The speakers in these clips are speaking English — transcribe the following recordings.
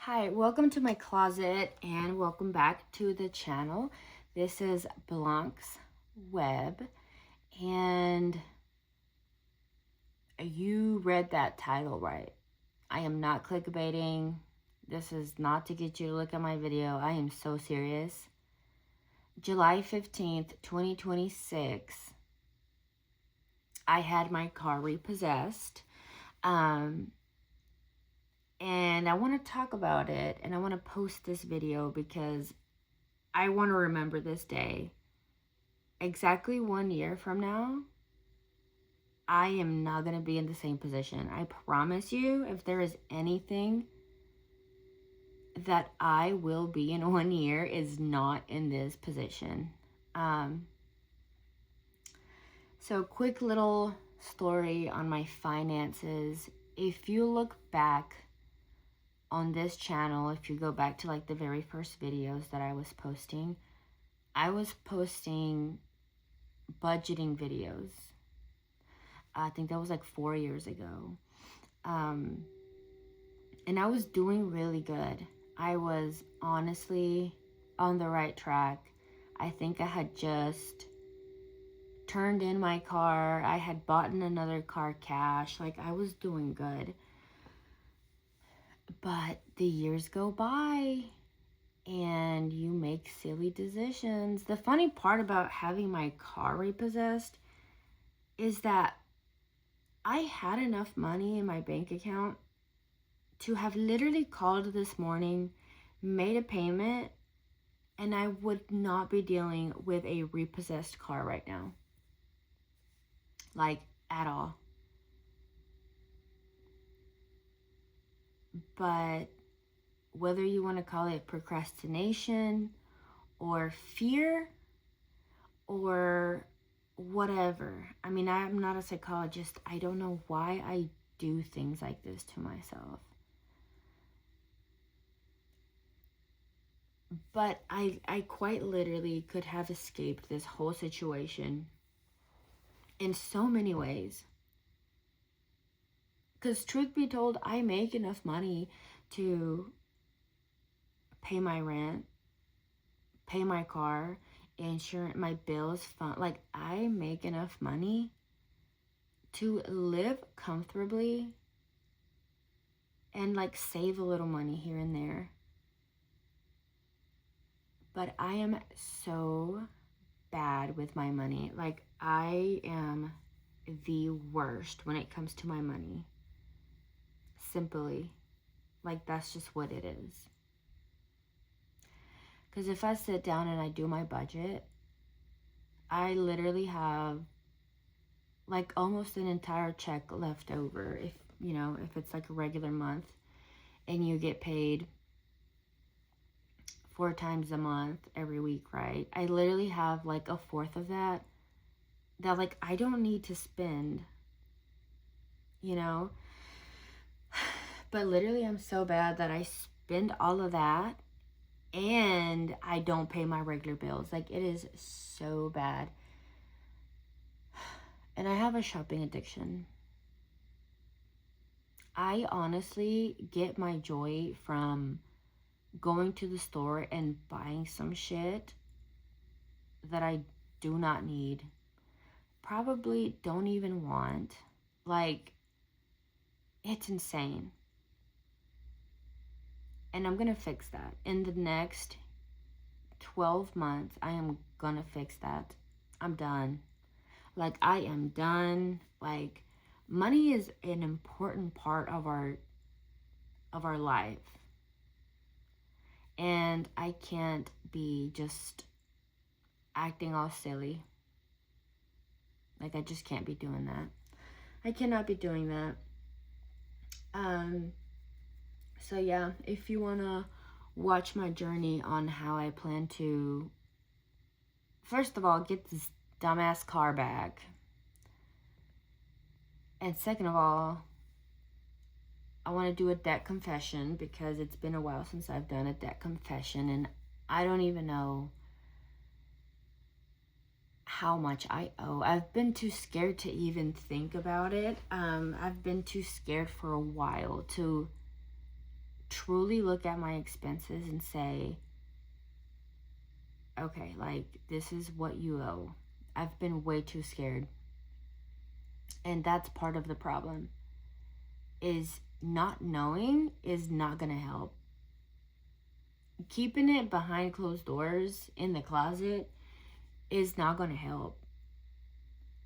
Hi, welcome to my closet and welcome back to the channel. This is Blanc's Web, and you read that title right. I am not clickbaiting. This is not to get you to look at my video. I am so serious. July 15th, 2026, I had my car repossessed. And I want to talk about it, and I want to post this video because I want to remember this day. Exactly 1 year from now, I am not going to be in the same position. I promise you, if there is anything that I will be in 1 year, is not in this position. So quick little story on my finances. If you look back on this channel, if you go back to like the very first videos that I was posting budgeting videos. I think that was like 4 years ago. And I was doing really good. I was honestly on the right track. I think I had just turned in my car. I had bought another car cash. Like, I was doing good. But the years go by and you make silly decisions. The funny part about having my car repossessed is that I had enough money in my bank account to have literally called this morning, made a payment, and I would not be dealing with a repossessed car right now. Like, at all. But whether you want to call it procrastination or fear or whatever. I mean, I'm not a psychologist. I don't know why I do things like this to myself. But I quite literally could have escaped this whole situation in so many ways. Because truth be told, I make enough money to pay my rent, pay my car, insurance, my bills, fund. Like, I make enough money to live comfortably and like save a little money here and there. But I am so bad with my money. Like, I am the worst when it comes to my money. Simply. Like, that's just what it is. Because if I sit down and I do my budget, I literally have like almost an entire check left over. If it's like a regular month and you get paid 4 times a month every week, right? I literally have like a fourth of that like I don't need to spend, you know? But literally I'm so bad that I spend all of that and I don't pay my regular bills. Like, it is so bad. And I have a shopping addiction. I honestly get my joy from going to the store and buying some shit that I do not need, probably don't even want. Like, it's insane. And I'm gonna fix that. In the next 12 months, I am gonna fix that. I'm done. Like, I am done. Like, money is an important part of our life. And I can't be just acting all silly. Like, I just can't be doing that. I cannot be doing that. So yeah, if you wanna watch my journey on how I plan to, first of all, get this dumbass car back. And second of all, I want to do a debt confession because it's been a while since I've done a debt confession and I don't even know how much I owe. I've been too scared to even think about it. I've been too scared for a while to truly look at my expenses and say, okay, like, this is what you owe. I've been way too scared. And that's part of the problem, is not knowing is not going to help. Keeping it behind closed doors in the closet is not going to help.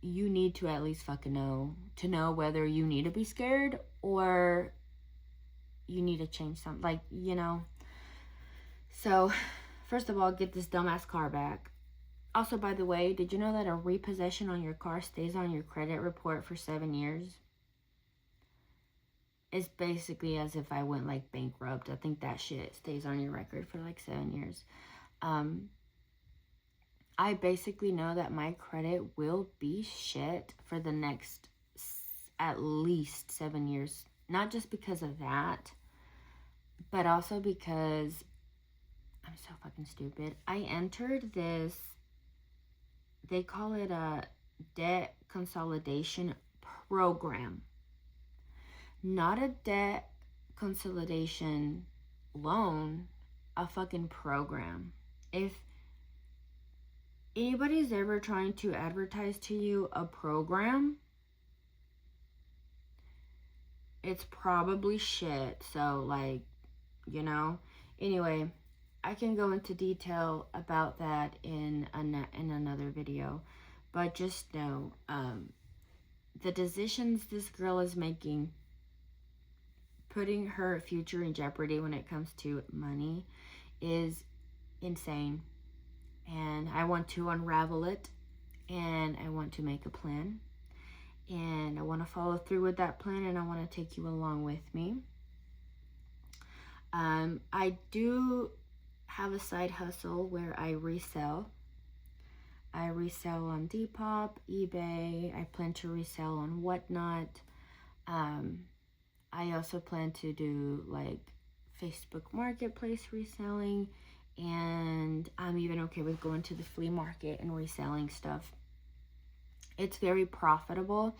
You need to at least fucking know, to know whether you need to be scared or you need to change something. Like, you know. So, first of all, get this dumbass car back. Also, by the way, did you know that a repossession on your car stays on your credit report for 7 years? It's basically as if I went like bankrupt. I think that shit stays on your record for like 7 years. I basically know that my credit will be shit for the next at least 7 years. Not just because of that, but also because I'm so fucking stupid. I entered this, they call it a debt consolidation program. Not a debt consolidation loan, a fucking program. If anybody's ever trying to advertise to you a program, it's probably shit. So, like, you know. Anyway, I can go into detail about that in another video. But just know, the decisions this girl is making, putting her future in jeopardy when it comes to money, is insane. And I want to unravel it, and I want to make a plan, and I want to follow through with that plan, and I want to take you along with me. I do have a side hustle where I resell. I resell on Depop, eBay. I plan to resell on Whatnot. I also plan to do like Facebook Marketplace reselling, and I'm even okay with going to the flea market and reselling stuff. It's very profitable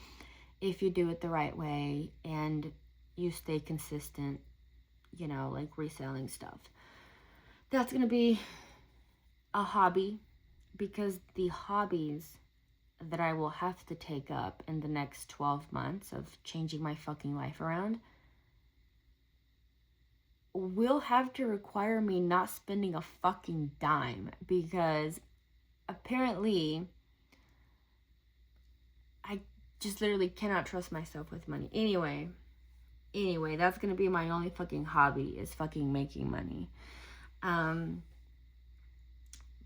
if you do it the right way and you stay consistent, you know, like reselling stuff. That's going to be a hobby, because the hobbies that I will have to take up in the next 12 months of changing my fucking life around will have to require me not spending a fucking dime, because apparently I just literally cannot trust myself with money. Anyway, that's gonna be my only fucking hobby, is fucking making money.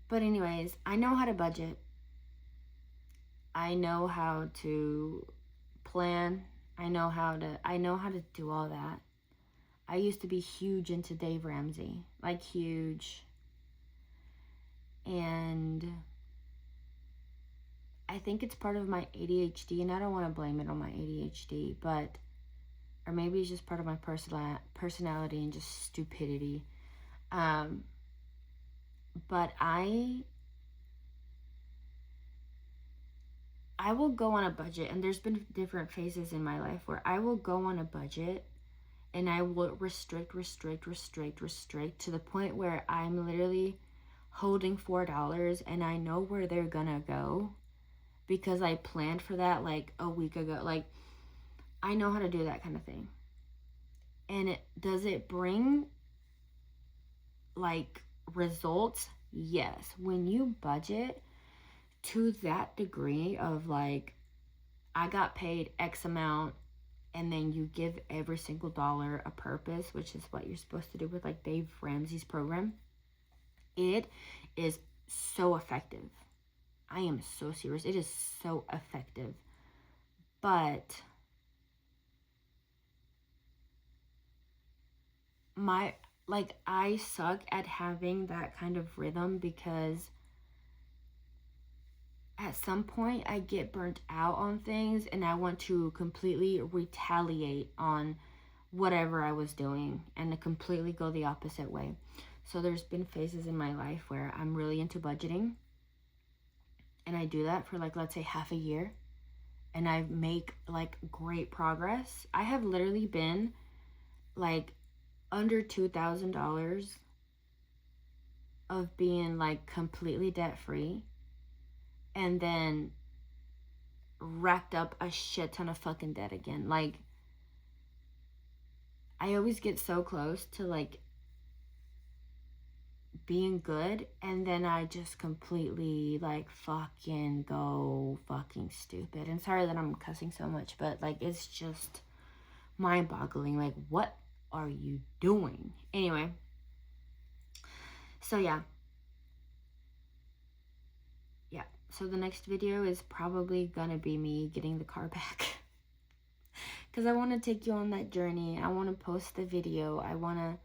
But anyways, I know how to budget. I know how to plan. I know how to do all that. I used to be huge into Dave Ramsey, like huge. And I think it's part of my ADHD, and I don't want to blame it on my ADHD, but, or maybe it's just part of my personality and just stupidity. But I will go on a budget, and there's been different phases in my life where I will go on a budget and I will restrict to the point where I'm literally holding $4 and I know where they're gonna go because I planned for that like a week ago. Like, I know how to do that kind of thing. And does it bring like results? Yes. When you budget to that degree of like, I got paid X amount, and then you give every single dollar a purpose, which is what you're supposed to do with like Dave Ramsey's program, it is so effective. I am so serious. It is so effective. But I suck at having that kind of rhythm, because at some point I get burnt out on things and I want to completely retaliate on whatever I was doing and to completely go the opposite way. So there's been phases in my life where I'm really into budgeting, and I do that for like, let's say half a year, and I make like great progress. I have literally been like under $2,000 of being like completely debt free, and then racked up a shit ton of fucking debt again. Like, I always get so close to like being good, and then I just completely like fucking go fucking stupid. And sorry that I'm cussing so much, but like it's just mind-boggling. Like, what are you doing? Anyway, so yeah, so the next video is probably gonna be me getting the car back. Because I want to take you on that journey. I want to post the video. I want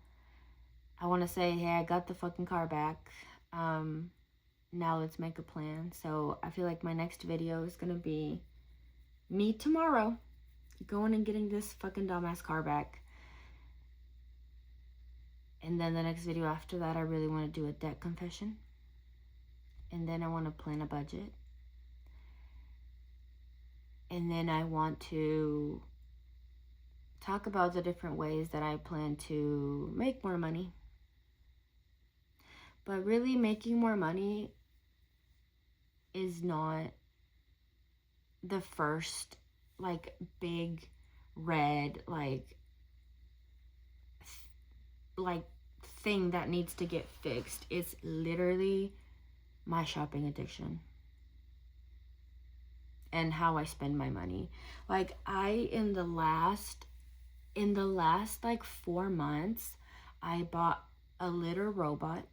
to say, hey, I got the fucking car back. Now let's make a plan. So I feel like my next video is gonna be me tomorrow going and getting this fucking dumbass car back. And then the next video after that, I really want to do a debt confession. And then I want to plan a budget. And then I want to talk about the different ways that I plan to make more money. But really, making more money is not the first, like, big red, like thing that needs to get fixed. It's literally my shopping addiction and how I spend my money. Like, in the last like 4 months, I bought a litter robot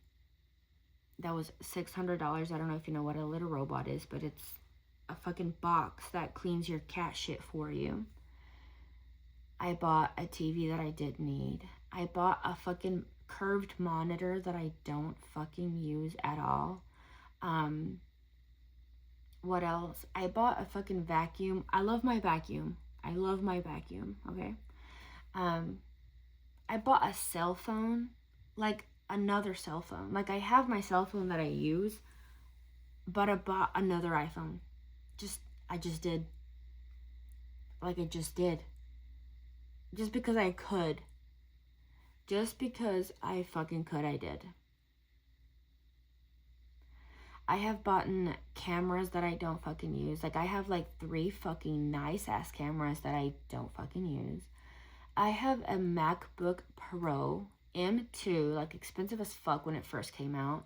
that was $600. I don't know if you know what a litter robot is, but it's a fucking box that cleans your cat shit for you. I bought a TV that I didn't need. I bought a fucking curved monitor that I don't fucking use at all. What else? I bought a fucking vacuum. I love my vacuum. Okay? I bought a cell phone, like another cell phone. Like, I have my cell phone that I use, but I bought another iPhone. I just did. Like, I just did. Just because I could. Just because I fucking could, I did. I have bought cameras that I don't fucking use. Like, I have like 3 fucking nice ass cameras that I don't fucking use. I have a MacBook Pro M2, like expensive as fuck when it first came out,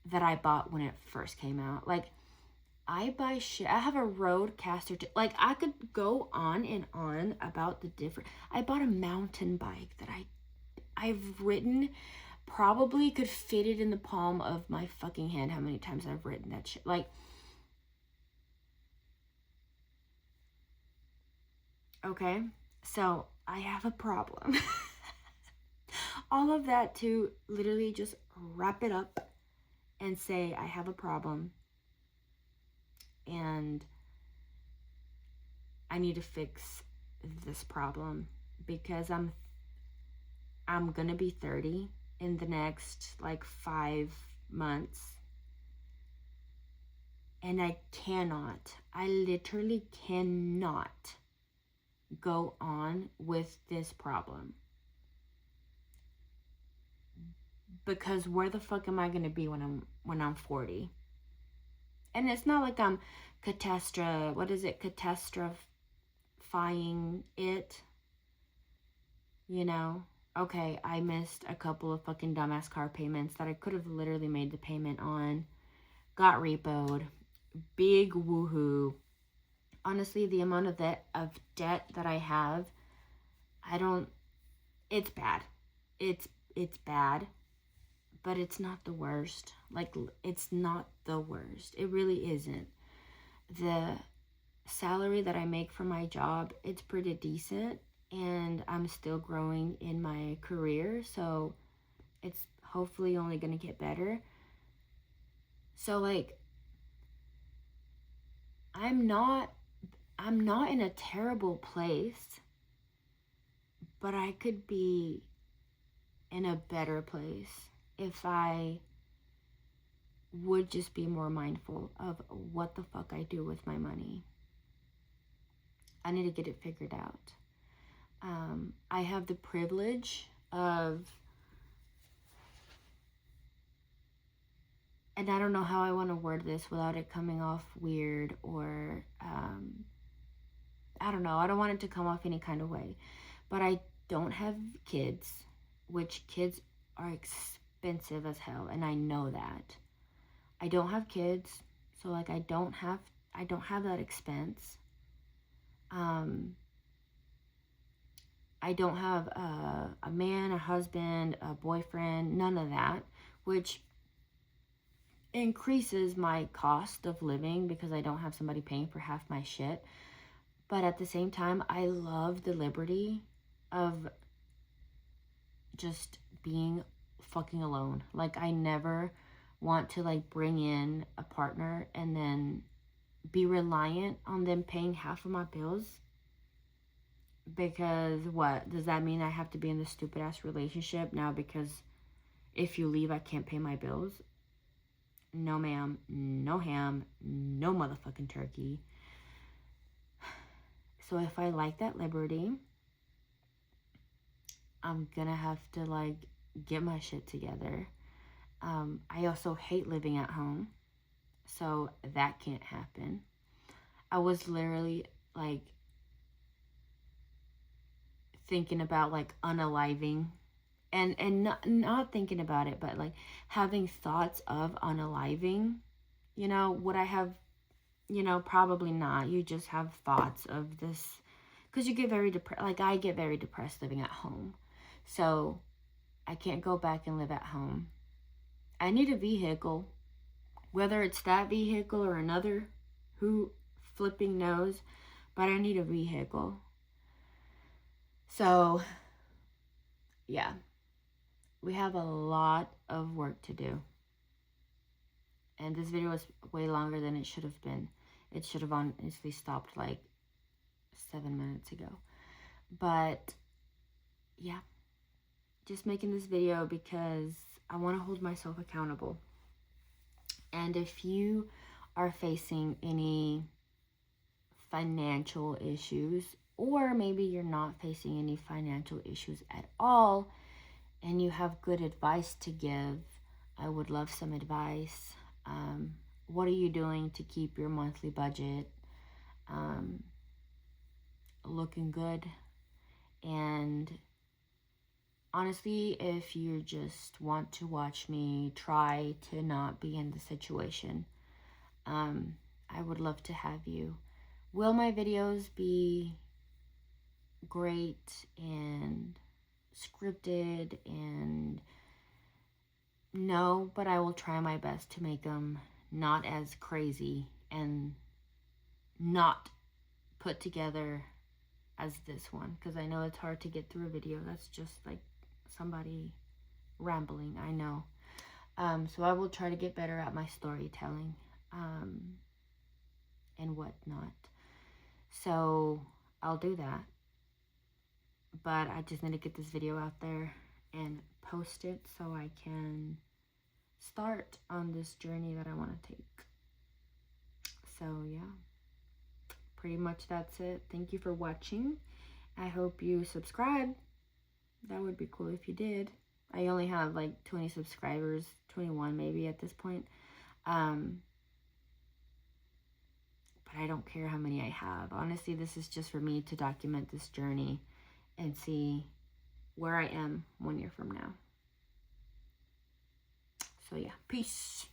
that I bought when it first came out. Like, I buy shit. I have a Rodecaster. Like, I could go on and on about the different. I bought a mountain bike that I've ridden. Probably could fit it in the palm of my fucking hand how many times I've ridden that shit. Like, okay, so I have a problem. All of that to literally just wrap it up and say I have a problem and I need to fix this problem, because I'm gonna be 30 in the next like 5 months, and I literally cannot go on with this problem, because where the fuck am I gonna be when I'm 40? And it's not like I'm catastrophizing it, you know? Okay, I missed a couple of fucking dumbass car payments that I could have literally made the payment on. Got repoed. Big woohoo. Honestly, the amount of debt that I have, it's bad. It's bad, but it's not the worst. Like, it's not the worst. It really isn't. The salary that I make for my job, it's pretty decent, and I'm still growing in my career, so it's hopefully only going to get better. So, like, I'm not in a terrible place, but I could be in a better place if I would just be more mindful of what the fuck I do with my money. I need to get it figured out. I have the privilege of, and I don't know how I want to word this without it coming off weird or, I don't know. I don't want it to come off any kind of way. But I don't have kids, which kids are expensive as hell, and I know that. I don't have kids, so like I don't have that expense. I don't have a man, a husband, a boyfriend, none of that, which increases my cost of living because I don't have somebody paying for half my shit. But at the same time, I love the liberty of just being fucking alone. Like, I never want to like bring in a partner and then be reliant on them paying half of my bills. Because what? Does that mean I have to be in this stupid ass relationship now because if you leave I can't pay my bills? No ma'am, no ham, no motherfucking turkey. So if I like that liberty, I'm gonna have to like get my shit together. I also hate living at home, so that can't happen. I was literally like thinking about like unaliving and not thinking about it, but like having thoughts of unaliving. You know, would I have, you know, probably not. You just have thoughts of this because you get very depressed. Like, I get very depressed living at home, so I can't go back and live at home. I need a vehicle, whether it's that vehicle or another, who flipping knows, but I need a vehicle. So yeah, we have a lot of work to do, and this video was way longer than it should have been. It should have honestly stopped like 7 minutes ago. But yeah, just making this video because I want to hold myself accountable. And if you are facing any financial issues, or maybe you're not facing any financial issues at all and you have good advice to give, I would love some advice. What are you doing to keep your monthly budget looking good? And honestly, if you just want to watch me try to not be in the situation, I would love to have you. Will my videos be great and scripted? And no, but I will try my best to make them not as crazy and not put together as this one, because I know it's hard to get through a video that's just like somebody rambling. I know. So I will try to get better at my storytelling and whatnot. So I'll do that. But I just need to get this video out there and post it so I can start on this journey that I want to take. So yeah, pretty much that's it. Thank you for watching. I hope you subscribe. That would be cool if you did. I only have like 20 subscribers, 21 maybe at this point. But I don't care how many I have. Honestly, this is just for me to document this journey and see where I am 1 year from now. So yeah, peace.